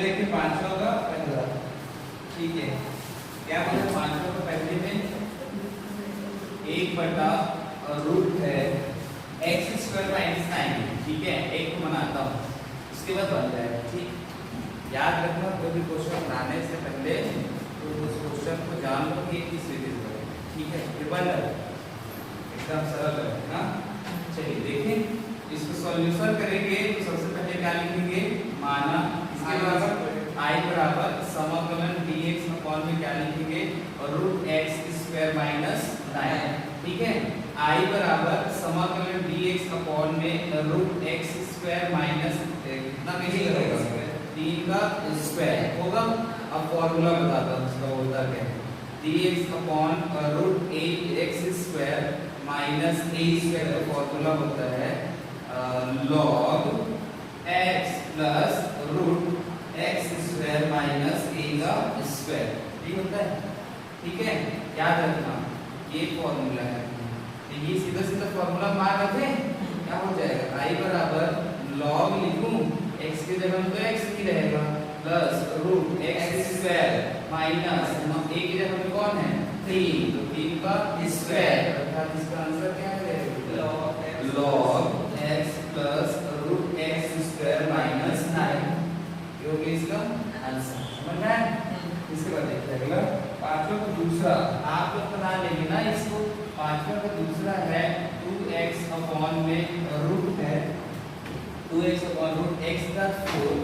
देखिए 500 का पहला, ठीक है, क्या बोले 500 का पहले में 1/रूट है x² - 9, ठीक है, एक को बनाता हूँ उसके बाद बन जाएगा। ठीक, याद रखना कोई भी क्वेश्चन बनाने से पहले तो उस क्वेश्चन को जान लो कि किस रीति से बनेगा, ठीक है, ये बन एकदम सरल है ना। चलिए देखें, इसको सॉल्यूशन करेंगे तो सबसे पहले क्या लिखेंगे, माना इसके बराबर I बराबर समाकलन dx अपॉन में क्या लिखेंगे, रूट x² - 9, ठीक है। I बराबर समाकलन dx अपॉन में रूट x² - कितना मिलेगा, 3 का स्क्वायर होगा। अब फॉर्मूला बताता हूँ उसका होता क्या है, dx upon root x² - a² का फॉर्मूला होता है log x plus root x² - a का स्क्वायर, ठीक होता है, ठीक है। याद रखना ये फॉर्मूला है, तो ये सीधा सीधा फॉर्मूला मार रखे क्या हो जाएगा, I बराबर log लिखूं x की जगह तो x ही रहेगा plus root x² minus a की जगह में कौन है 3, तो 3 का स्क्वायर, अर्थात इसका आंसर क्या है log x plus root x² - 9, ये हो गया इसका आंसर। समझ में आया? इसके बाद देखते हैं अगला 5वां का दूसरा, आप लोग बना लेंगे ना इसको। 5वां का दूसरा है 2x अपॉन में रूट है 2x अपॉन रूट x का 4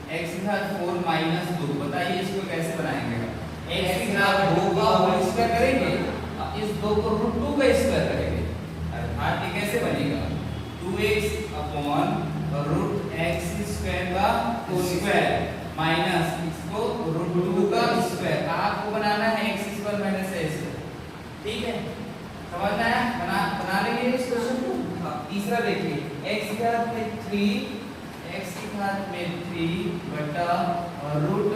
- 2। बताइए इसको कैसे बनाएंगे, x की घात 2 का होल स्क्वायर करेंगे, इस 2 को रूट 2 का स्क्वायर करेंगे, अर्थात ये कैसे बनेगा 2x अपॉन रूट x² का स्क्वायर माइनस इसको रूट 2 का स्क्वायर। आपको बनाना है x² - a², ठीक है, समझना है, बना लेंगे इस क्वेश्चन को। तीसरा देखिए x की घात में 3 बटा रूट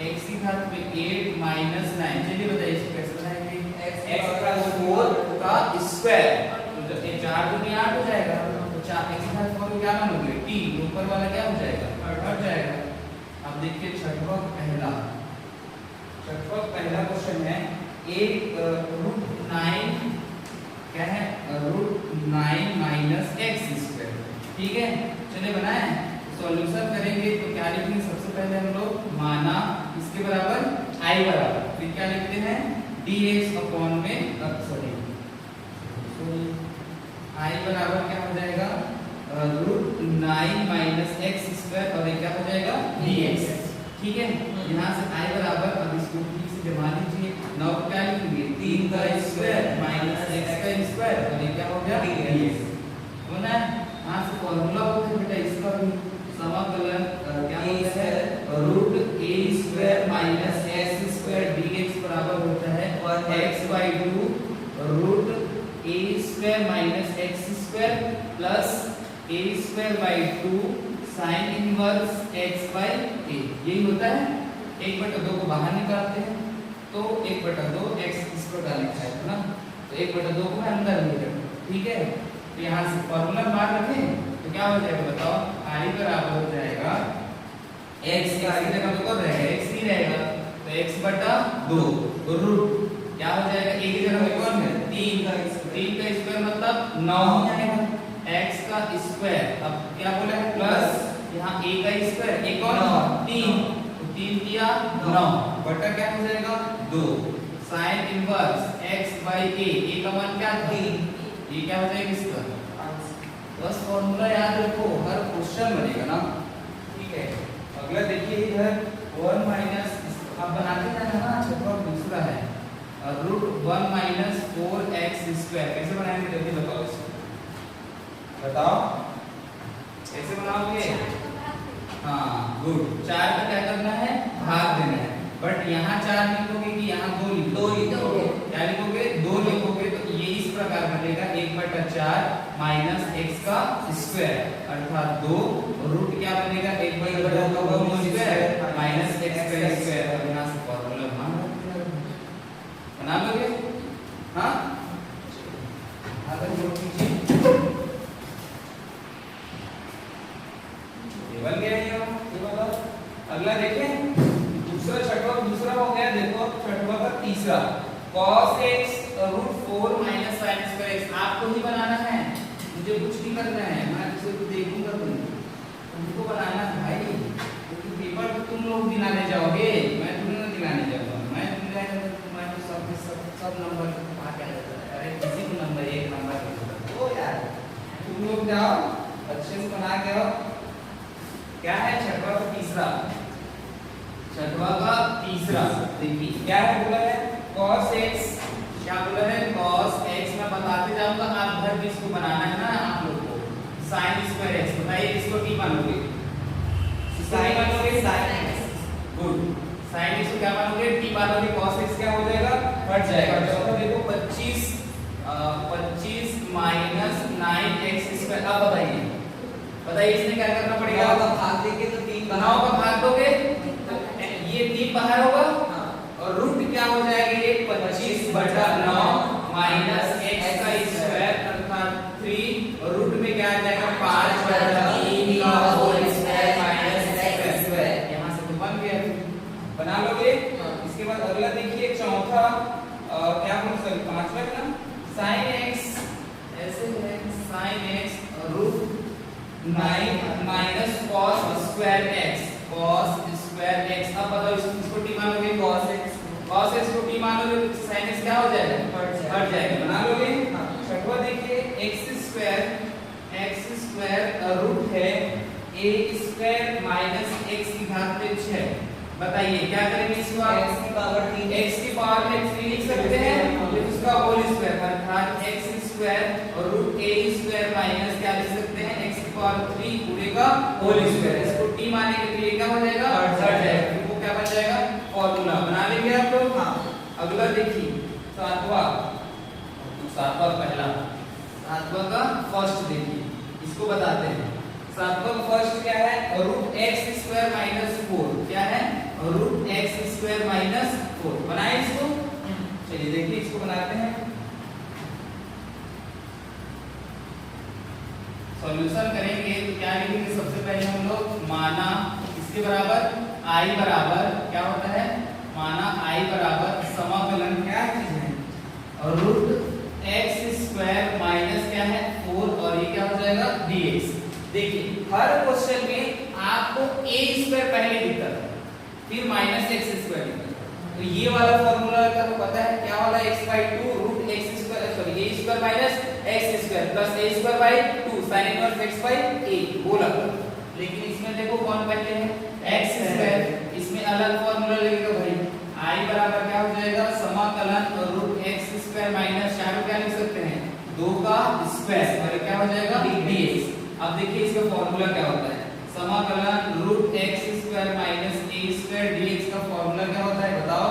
x की घात में 8 - 9। चलिए बताइए इसको कैसे बनाएंगे, x का 4 का स्क्वायर, तो ये 4 दूनी 8 हो जाएगा, तो 4 x की घात 4 को क्या मानोगे t, ऊपर वाला क्या हो जाएगा हट जाएगा। अब देखिए छठवां पहला क्वेश्चन है रूट 9 क्या है, रूट 9 - x², ठीक है। चलिए बनाए, सॉल्यूशन करेंगे तो क्या लिखेंगे, सबसे पहले हम लोग माना इसके बराबर I बराबर, फिर क्या लिखते हैं dx अपॉन में सॉरी I बराबर क्या हो जाएगा रूट 9 - x² और ये क्या हो जाएगा dx, ठीक है। यहाँ से I बराबर, अब इसको ठीक से जमा लीजिए, 9 क्या लिखेंगे 3 का स्क्वायर माइनस x का स्क्वायर और ये क्या हो गया dx, होना है। यहाँ से फॉर्मूला होता है बेटा इसका भी, समाकलन क्या होता है रूट a² - x² dx बराबर होता है x/2 root a² - x² plus a²/2 sine inverse x/a, यही होता है। 1/2 को बाहर निकालते हैं तो 1/2 x इस प्रकार लिखा है ना, तो 1/2 को मैं अंदर ले रखूं, ठीक है। तो यहाँ से फॉर्मूला मार रखें तो क्या हो जाएगा बताओ, I बराबर हो जाएगा x की जगह पे कौन रहेगा x ही रहेगा, तो x/2 रूट क्या हो जाएगा a की जगह में कौन है 3 का स्क्वायर मतलब 9 ही आएगा, x का स्क्वायर, अब क्या बोला है प्लस यहाँ a का स्क्वायर, a कौन 3, तो 3 किया 9 बटा क्या हो जाएगा 2 साइन इनवर्स x/a का मान क्या था 3, ये क्या हो जाएगा इसका, बस फॉर्मूला याद रखो, हर क्वेश्चन बनेगा ना, ठीक है। अगला देखिए इधर 1 माइनस, अब बनाते जाना ना, छठवां दूसरा है रूट 1 - 4x², कैसे बनाएंगे जल्दी बताओ इसको, बताओ कैसे बनाओगे। हाँ गुड, 4 का क्या करना है भाग देना है, बट यहाँ 4 लिखोगे कि यहाँ 2 लिखोगे, क्या लिखोगे 2 लिखोगे, तो ये इस प्रकार बनेगा 1/4 माइनस x का स्क्वायर, अर्थात 2 रूट क्या बनेगा 1/2 का होल स्क्वायर माइनस x का स्क्वायर, और यहाँ से फॉर्मूला बना लोगे। हाँ आगे नोट कीजिए, ये बन गया ये वाला। अगला देखिए देखें दूसरा छठवा दूसरा हो गया, देखो छठवा का तीसरा cos x root 4 minus sin square x आपको ही बनाना है, मुझे कुछ नहीं करना है, मैं सिर्फ देखूंगा तुमको बनाना है भाई, क्योंकि पेपर तो तुम लोग दिलाने जाओगे, मैं तुम्हें नहीं दिलाने जाऊंगा, मैं दिलाएगा तो तुम्हारे सब नंबर आ क्या जाता है, अरे किसी को नंबर एक नंबर तो यार तुम लोग जाओ अच्छे से बना के आओ। क्या है छठवा का तीसरा, छठवा का तीसरा देखिए क्या है, बोला है cos x, क्या बोला है cos x, मैं बताते जाऊंगा, आप घर भी इसको बनाना है ना आप लोग को, sin स्क्वायर x, बताइए इसको t मानोगे, sin मानोगे sin x, good, sin x को क्या मानोगे t मानोगे, cos x क्या हो जाएगा हट जाएगा, तो देखो 25 माइनस 9x स्क्वायर, अब बताइए इसमें क्या करना पड़ेगा, 9 का भाग देंगे तो 3 9 का भाग दोगे तो ये 3 बाहर होगा और रूट क्या हो जाएगा ये 25/9 माइनस x का स्क्वायर अर्थात 3 और रूट में क्या आ जाएगा 5/3 का whole square minus x square, यहां से तो बन गया, बना लोगे। इसके बाद अगला देखिए चौथा क्या बोल सकते पांचवा ना sin x, ऐसे है sin x root 9 minus cos square x, cos square x, अब बताओ इसको t मानोगे cos x को t मानोगे तो sin x क्या हो जाएगा हट जाएगा, बना लोगे। छठवा देखिए x स्क्वायर रूट है a स्क्वायर माइनस x की घात में 6, बताइए क्या करेंगे इसको आप x की पावर में 3 लिख सकते हैं, तो उसका होल स्क्वायर अर्थात x स्क्वायर और रूट a स्क्वायर माइनस क्या लिख सकते हैं x की पावर 3 पूरे का होल स्क्वायर, इसको t मानने के लिए क्या हो जाएगा हट जाएगा, तो वो क्या बन जाएगा फॉर्मूला, बना लेंगे आप लोग। अगला देखिए सातवां का फर्स्ट देखिए, इसको बताते हैं, सातवां फर्स्ट क्या है रूट x स्क्वायर माइनस 4, क्या है रूट x स्क्वायर माइनस 4, बनाए इसको, चलिए देखिए इसको बनाते हैं, सॉल्यूशन करेंगे तो क्या लिखेंगे, सबसे पहले हम लोग माना इसके बराबर I बराबर क्या होता है, माना I बराबर समाकलन क्या चीज है और रूट x स्क्वायर माइनस क्या है 4 और ये क्या हो जाएगा dx। देखिए हर क्वेश्चन में आपको a स्क्वायर पहले दिखता है फिर माइनस x स्क्वायर दिखता है, तो ये वाला फॉर्मूला का पता है क्या वाला x/2 root x square sorry a square minus x square plus a square by 2 sin inverse x/a बोला, लेकिन इसमें देखो कौन पहले है x स्क्वायर, इसमें अलग फॉर्मूला लगेगा भाई, I बराबर क्या हो जाएगा समाकलन रूट x स्क्वायर माइनस 4 क्या लिख सकते हैं 2 का स्क्वायर और क्या हो जाएगा dx। अब देखिए इसका फॉर्मूला क्या होता है, समाकलन root x square minus a square dx का फॉर्मूला क्या होता है बताओ,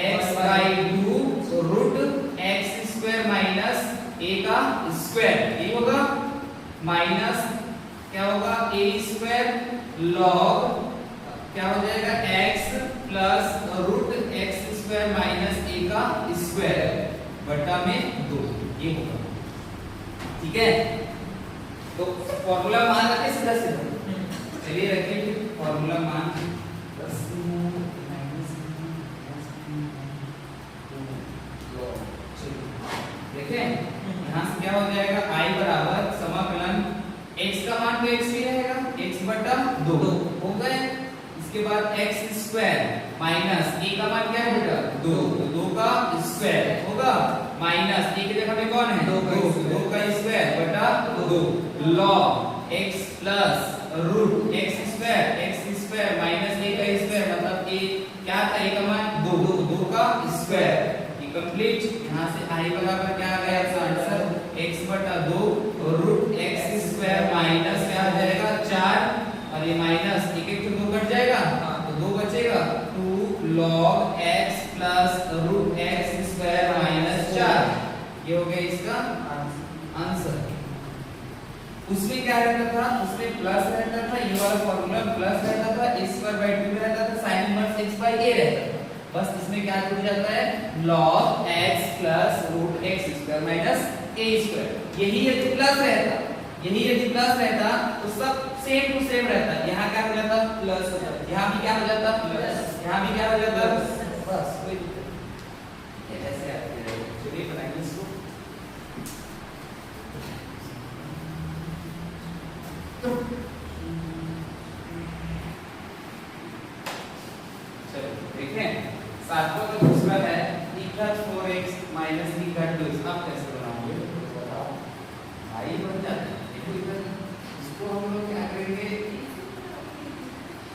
x/2 root x square minus a का स्क्वायर, ये होगा माइनस क्या होगा a स्क्वायर लॉग क्या हो जाएगा x plus root x square minus a का स्क्वायर बटा में 2, ये होगा, ठीक है। तो फॉर्मूला मान रखे सीधा सीधा, चलिए रखिए फॉर्मूला मान 10 देखें यहाँ से क्या हो जाएगा I बराबर समाकलन x का मान तो x ही रहेगा x/2 हो गए, इसके बाद x स्क्वायर माइनस a का मान क्या है बेटा 2, तो 2 का स्क्वायर होगा माइनस a की जगह में कौन है 2 का स्क्वायर बटा 2 log x plus root x square minus a का स्क्वायर मतलब a क्या था a का मान 2 का स्क्वायर, ये कंप्लीट। यहाँ से I बराबर क्या आ गया इसका आंसर x/2 और रूट x स्क्वायर माइनस क्या आ जाएगा 4 और ये माइनस एक तो 2 कट जाएगा तो 2 बचेगा 2 log x plus root x square minus 4, ये हो गया इसका आंसर। उसमें क्या रहता था, उसमें प्लस रहता था, ये वाला फॉर्मूला प्लस रहता था, a/2 रहता था, sin इनवर्स x/a रहता था, बस इसमें क्या जुड़ जाता है log x plus root x square minus a square, यही है तो प्लस रहता, यही यदि प्लस रहता तो सब सेम टू सेम रहता, यहाँ क्या हो जाता प्लस हो जाता, यहाँ भी क्या हो जाता प्लस, यहाँ भी क्या हो जाता बस, कोई ऐसे आते हैं। चलिए बनाएंगे इसको। तो चलो देखें, सातवां का दूसरा है e घात 4x माइनस e घात 2x। आप कैसे बनाओगे बताओ? आई बन जाता है। इसको हम लोग क्या करेंगे,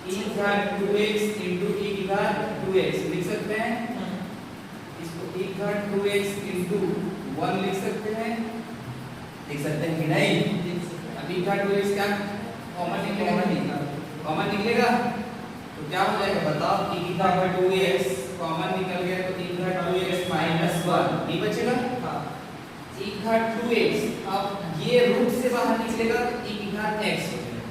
e घात 2x into e घात 2x लिख सकते हैं। इसको e घात 2x into 1 लिख सकते हैं, लिख सकते हैं कि नहीं? अब e घात 2x क्या कॉमन निकलेगा? कॉमन निकलेगा तो क्या हो जाएगा बताओ? e घात 2x कॉमन निकल गया तो e घात 2x माइनस 1 नहीं बचेगा? हाँ, e घात 2x अब ये रूट से बाहर निकलेगा तो e की घात x हो जाएगा,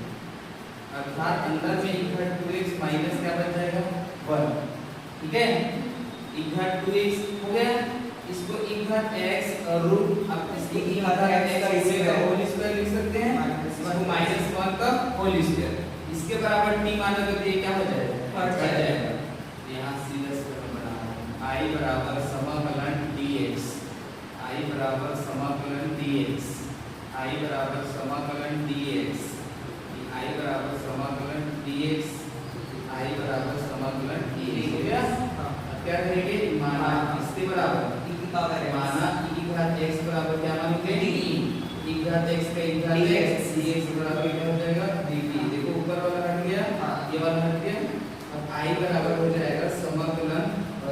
अर्थात अंदर में e घात 2x माइनस क्या बच जाएगा 1। ठीक है, e घात 2x हो गया, इसको e घात x और रूट अब इसकी e घात x का होल स्क्वायर लिख सकते हैं, इसको माइनस 1 का होल स्क्वायर, इसके बराबर t माना तो ये क्या हो जाएगा हट जाएगा। यहाँ सीधा सीधा बना I बराबर समाकलन dx, I बराबर समाकलन dx, I बराबर समाकलन dx, I बराबर समाकलन dx, I बराबर समाकलन dx हो गया। अब क्या करेंगे, माना इसके बराबर माना e घात x बराबर क्या मानोगे dt, e घात x का e घात x dx बराबर क्या हो जाएगा dt। देखो ऊपर वाला हट गया, ये वाला हट गया। अब I बराबर हो जाएगा समाकलन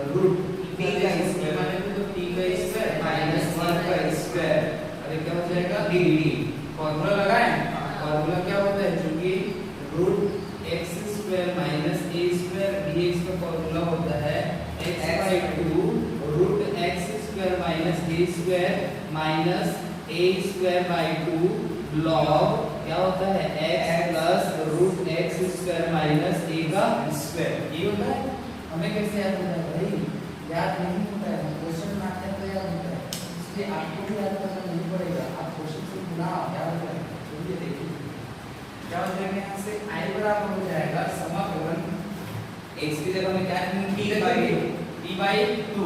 रूट t का स्क्वायर माने तो t का स्क्वायर माइनस 1 का स्क्वायर, अरे क्या हो जाएगा dt। फार्मूला लगाएं, फार्मूला क्या होता है, क्योंकि root x square minus a square dx का फार्मूला होता है x/2 root x square minus a square minus a square by 2 log क्या होता है x plus root x square minus a का स्क्वायर। ये होता है। हमें कैसे याद होता है भाई? याद नहीं होता है, क्वेश्चन में आते हैं तो याद होता है, इसलिए आपको भी याद करना नहीं पड़ेगा, आप क्वेश्चन से बिना याद करें। चलिए देखिए क्या हो जाएगा, यहाँ से I बराबर हो जाएगा समाकलन x की जगह में क्या रखेंगे t बाई 2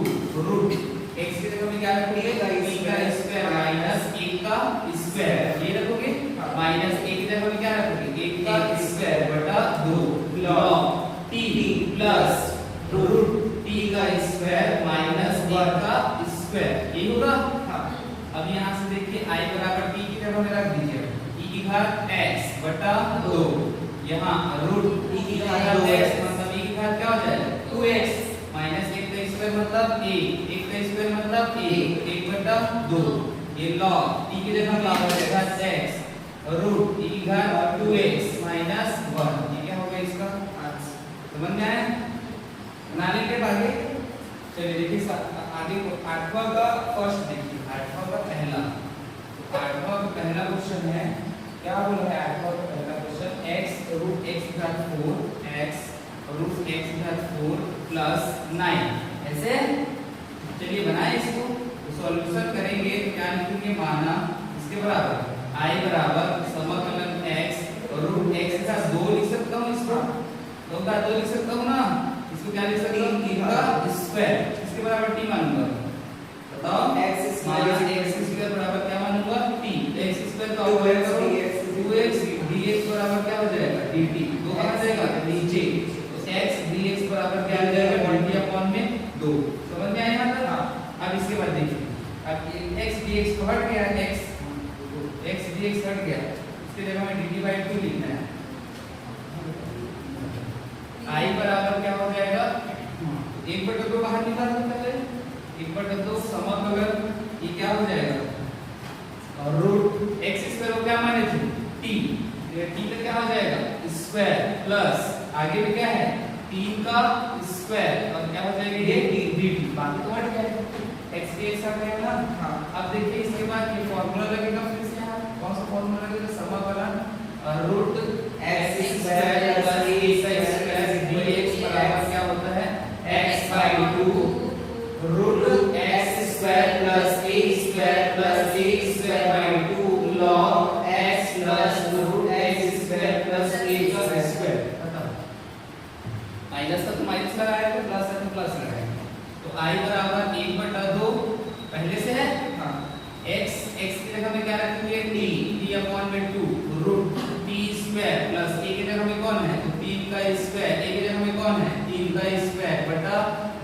रूट x की जगह में क्या रखोगे t का स्क्वायर माइनस a का स्क्वायर, ये रखोगे माइनस a की जगह में क्या रखोगे a का स्क्वायर बटा 2 log t plus root t का स्क्वायर माइनस 1 का स्क्वायर, ये होगा। अब यहाँ से देखिए I बराबर t की जगह में रख दीजिए e की घात x बटा 2, यहाँ रूट e की घात x मतलब e की घात क्या हो जाएगा 2x माइनस 1 का स्क्वायर मतलब 1 का स्क्वायर मतलब 1 बटा 2, ये लॉग t की जगह में हो जाएगा x रूट e की घात 2x माइनस 1, ये क्या होगा इसका आंसर। समझ में आया? बनाने के बाद चलिए देखिए आगे आठवां का फर्स्ट देखिए, आठवां का पहला, आठवां का पहला क्वेश्चन है, क्या बोला है आठवां का पहला क्वेश्चन, x रूट x घात 4 x रूट x घात 4 प्लस 9 ऐसे। चलिए बनाए इसको, सॉल्यूशन करेंगे तो क्या लिखेंगे, माना इसके बराबर I बराबर समाकलन x रूट x का 2 लिख सकता हूँ, इसको 2 का 2 लिख सकता हूँ ना, इसको क्या लिख सकता हूँ t का स्क्वायर, इसके बराबर t मानूंगा, बताओ x स्क्वायर बराबर क्या मानूंगा t, x स्क्वायर का होगा 2x dx बराबर क्या हो जाएगा dt, 2 कहां जाएगा नीचे, तो x dx बराबर क्या हो जाएगा dt अपॉन में 2। समझ में आया यहाँ तक? हाँ। अब इसके बाद देखिए, अब x dx तो हट गया, x dx हट गया, इसके जगह में dt बाय 2 लिखना है। I बराबर क्या हो जाएगा 1/2 बाहर निकाल दो, पहले 1/2 समाकलन ये क्या हो जाएगा और रूट x स्क्वायर को क्या माने थे t, ये t का क्या हो जाएगा स्क्वायर प्लस आगे भी क्या है 3 का स्क्वायर और क्या हो जाएगा ये dt, बाकी तो हट गया x dx हट गया ना। हाँ, अब देखिए इसके बाद ये फार्मूला लगेगा, फिर से यहाँ कौन सा फार्मूला लगेगा, समाकलन root x square plus a square dx बराबर क्या होता है x/2 root x square plus a square plus a square by 2 log x minus था तो माइनस लगाएगा, प्लस है तो प्लस लगाएगा। तो i बराबर 1/2 पहले से है, हाँ x की जगह में क्या रखेंगे t अपॉन में 2 root t square plus a की जगह में कौन है तो 3 का स्क्वायर, a की जगह में कौन है 3 का स्क्वायर बटा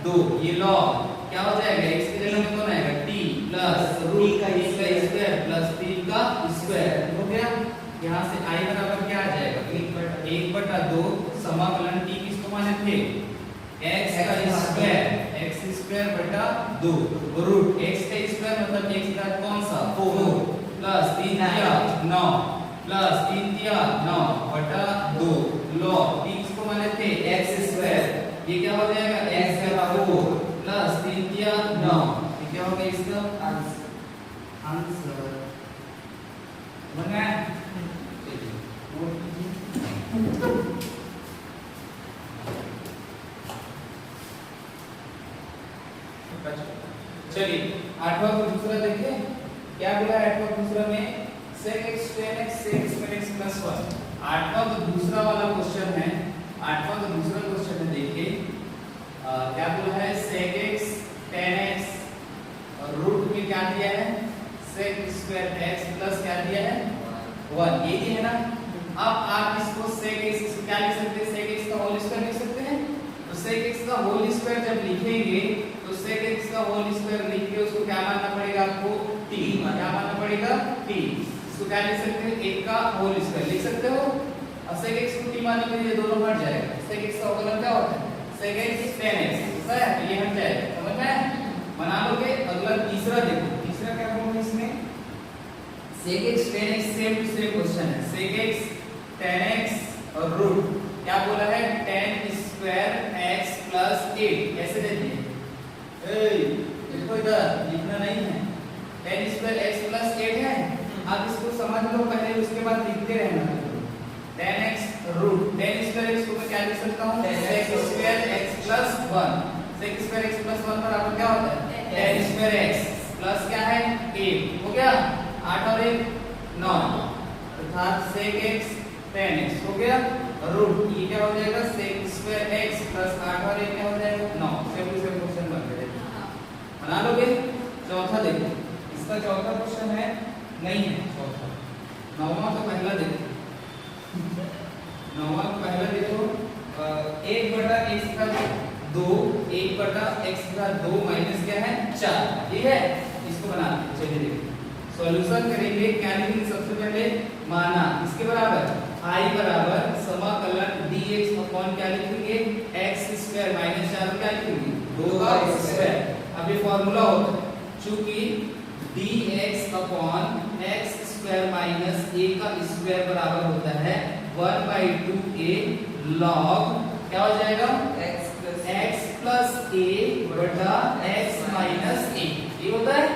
2, ये log क्या हो जाएगा x की जगह में कौन आएगा t प्लस रूट का स्क्वायर प्लस 3 का स्क्वायर हो गया। यहाँ से i बराबर क्या आ जाएगा 1/2 समाकलन t किसको माने थे x का स्क्वायर बटा 2 रूट x का स्क्वायर मतलब x का कौन सा 4 प्लस 3 दिया 9 प्लस 3 दिया 9 बटा 2 log t किसको माने थे x स्क्वायर, ये क्या हो जाएगा x का 4 प्लस 3 दिया 9, ये क्या होगा इसका आंसर बन गया। चलिए आठवां को दूसरा देखिए क्या बोला है। आठवां दूसरा में sec x tan x sec square x plus 1। आठवां को दूसरा वाला क्वेश्चन है, आठवां को दूसरा क्वेश्चन है देखिए क्या बोला है sec x tan x और रूट में क्या दिया है sec square x प्लस क्या दिया है 1, ये है ना। अब आप इसको sec x इसको क्या लिख सकते हैं sec x का होल स्क्वायर लिख सकते हैं। तो sec x का होल स्क्वायर जब लिखेंगे तो sec x का होल स्क्वायर लिख के उसको क्या मानना पड़ेगा आपको t, क्या मानना पड़ेगा t। इसको क्या लिख सकते हैं 1 का होल स्क्वायर लिख सकते हो। अब sec x को t मानोगे ये दोनों हट जाएगा, sec x का अवकलन क्या होता है sec x tan x ऐसा है, ये हट जाएगा, समझ में आया बना लोगे। अगला तीसरा देखो, तीसरा क्या बोलूं इसमें sec x tan x same to same question है। sec x tan x और रूट क्या बोला है tan स्क्वायर x प्लस 8 कैसे दे दिए देखो इधर लिखना नहीं है tan स्क्वायर x प्लस 8 है। आप इसको समझ लो पहले, उसके बाद लिखते रहना। tan x root tan square x को मैं क्या लिख सकता हूं sec स्क्वायर x प्लस 1, sec स्क्वायर x प्लस 1 बराबर क्या होता है tan स्क्वायर x प्लस क्या है 8 हो गया, 8 और 1 9 अर्थात sec x tan x हो गया। रूट ये क्या हो जाएगा sec स्क्वायर x प्लस 8 और 1 क्या हो जाएगा 9। सेम टू सेम क्वेश्चन बन गया, बना लोगे। चौथा देखो, इसका चौथा क्वेश्चन है नहीं है चौथा, नौवां तो पहला देखो, नौवां को पहला देखो 1/x का 2 1/x का 2 माइनस क्या है 4, ये है। इसको बनाते हैं, चलिए देखो सॉल्यूशन करेंगे। क्या लिखेंगे सबसे पहले माना इसके बराबर i बराबर समाकलन dx अपॉन क्या लिखेंगे x स्क्वायर माइनस 4 क्या लिखेंगे 2 का स्क्वायर। अब ये फार्मूला होता है चूंकि dx upon x square minus a का स्क्वायर बराबर होता है 1/2a log क्या हो जाएगा x प्लस a बटा x माइनस a, ये होता है।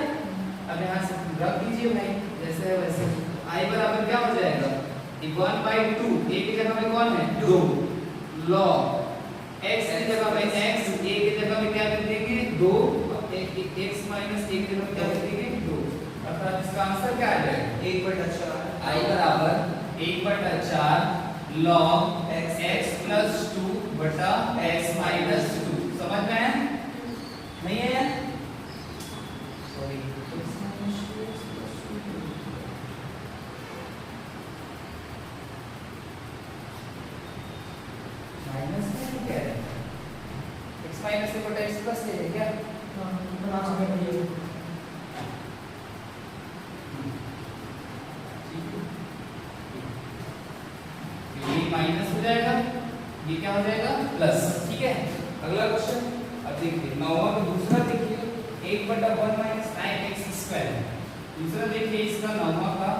अब यहाँ से रख दीजिए भाई जैसे है वैसे। i बराबर क्या हो जाएगा 1/2, a की जगह में कौन है 2 log x की जगह में x, a की जगह में क्या लिख देंगे 2, x माइनस a की जगह में क्या लिख देंगे 2, अर्थात इसका आंसर क्या आ जाएगा 1/4। i बराबर 1/4 log x प्लस 2 बटा x माइनस 2। समझ में आया नहीं है सॉरी माइनस में क्या है x माइनस से बटा x प्लस है क्या ये माइनस हो जाएगा, ये क्या हो जाएगा प्लस, ठीक है। अगला क्वेश्चन अब देखिए नौवां का दूसरा देखिए 1/1 माइनस 9x स्क्वायर। दूसरा देखिए इसका नौवां का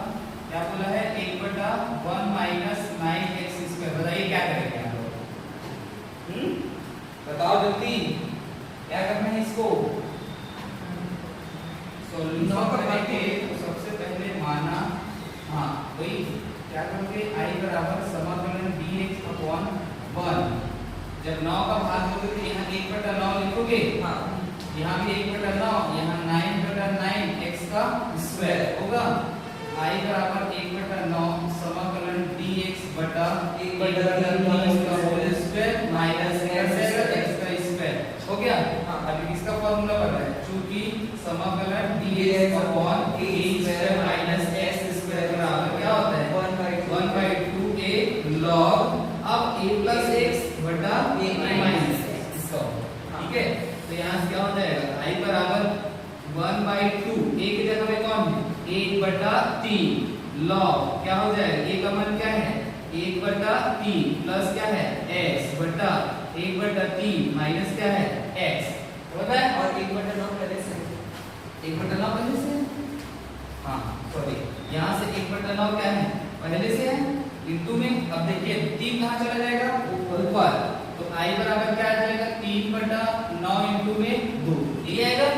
क्या बोला है 1/1 माइनस 9x स्क्वायर। बताइए क्या करेंगे आप लोग, बताओ जल्दी क्या करना है इसको सॉल्यूशन करने के। तो सबसे पहले माना हाँ वही क्या करोगे i बराबर समाकलन dx अपॉन 1। जब 9 का भाग दोगे तो यहाँ 1/9 लिखोगे, हाँ यहाँ भी 1/9, यहाँ 9/9 x का स्क्वायर होगा। I बराबर 1/9 समाकलन dx बटा 1/9 का होल स्क्वायर माइनस x का स्क्वायर हो गया। अभी किसका फॉर्मूला बन रहा है, चूंकि समाकलन dx upon a square minus x square बराबर क्या होता है 1/2 a log अब a प्लस x बटा a माइनस x इसका होगा। ठीक है, तो यहाँ से क्या हो जाएगा I बराबर 1/2 a की जगह में कौन है 1/3 log क्या हो जाएगा a का मान क्या है 1/3 प्लस क्या है x बटा 1/3 माइनस क्या है x होता है और 1/9 पहले से 1/9 पहले से हाँ सॉरी यहाँ से 1/9 क्या है पहले से है इनटू में। अब देखिए 3 कहाँ चला जाएगा ऊपर, तो I बराबर क्या आ जाएगा 3/9 इनटू में 2 ये आएगा।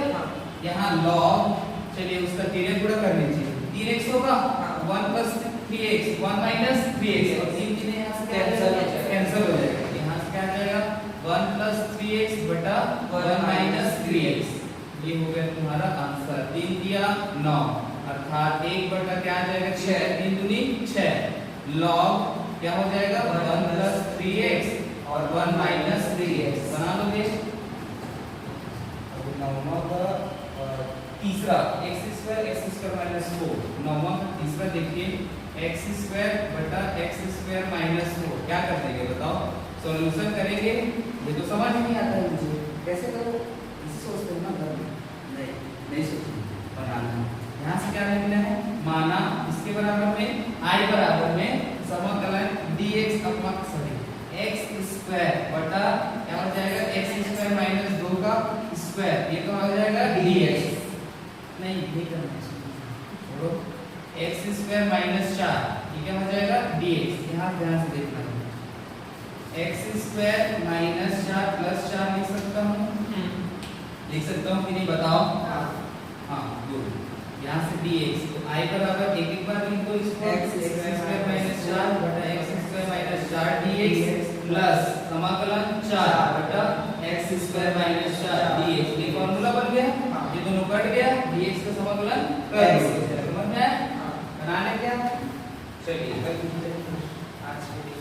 यहाँ log चलिए उसका 3 गुणा कर लीजिए 3x होगा 1 + 3x 1 - 3x और 3 चीजें यहाँ से कैंसिल हो जाएगा। यहाँ से क्या आ जाएगा 1 + 3x बटा 1 - 3x ये हो गया तुम्हारा आंसर। 3 दिया 9 अर्थात 1 बटा क्या आ जाएगा 6 3 दूनी 6 log क्या हो जाएगा 1 + 3x और 1 - 3x बना लोगे। तीसरा x² -4 नौवां का तीसरा देखिए x² बटा x² -4 क्या कर देंगे बताओ, सॉल्यूशन करेंगे। ये तो समझ नहीं आता है मुझे कैसे करो, इसे सोचते हो ना नहीं सोचते बनाना। यहाँ से क्या लिखना है माना इसके बराबर में I बराबर में समाकलन dx अपॉन x² बटा क्या हो जाएगा x² - 2 का स्क्वायर ये तो हो जाएगा dx नहीं करना छोड़ो x² - 4 ये क्या हो जाएगा dx। यहाँ ध्यान से देखना है x² - 4 + 4 लिख सकता हूँ कि नहीं बताओ। हाँ गुड, यहाँ से dx तो I बराबर एक बार लिखो इसको x² - 4 बटा x² - 4 dx प्लस समाकलन 4 बटा x² - 4 dx ये फॉर्मूला बन गया। ये दोनों कट गया dx का समाकलन कर दो समझ में बनाने क्या। चलिए आज के लिए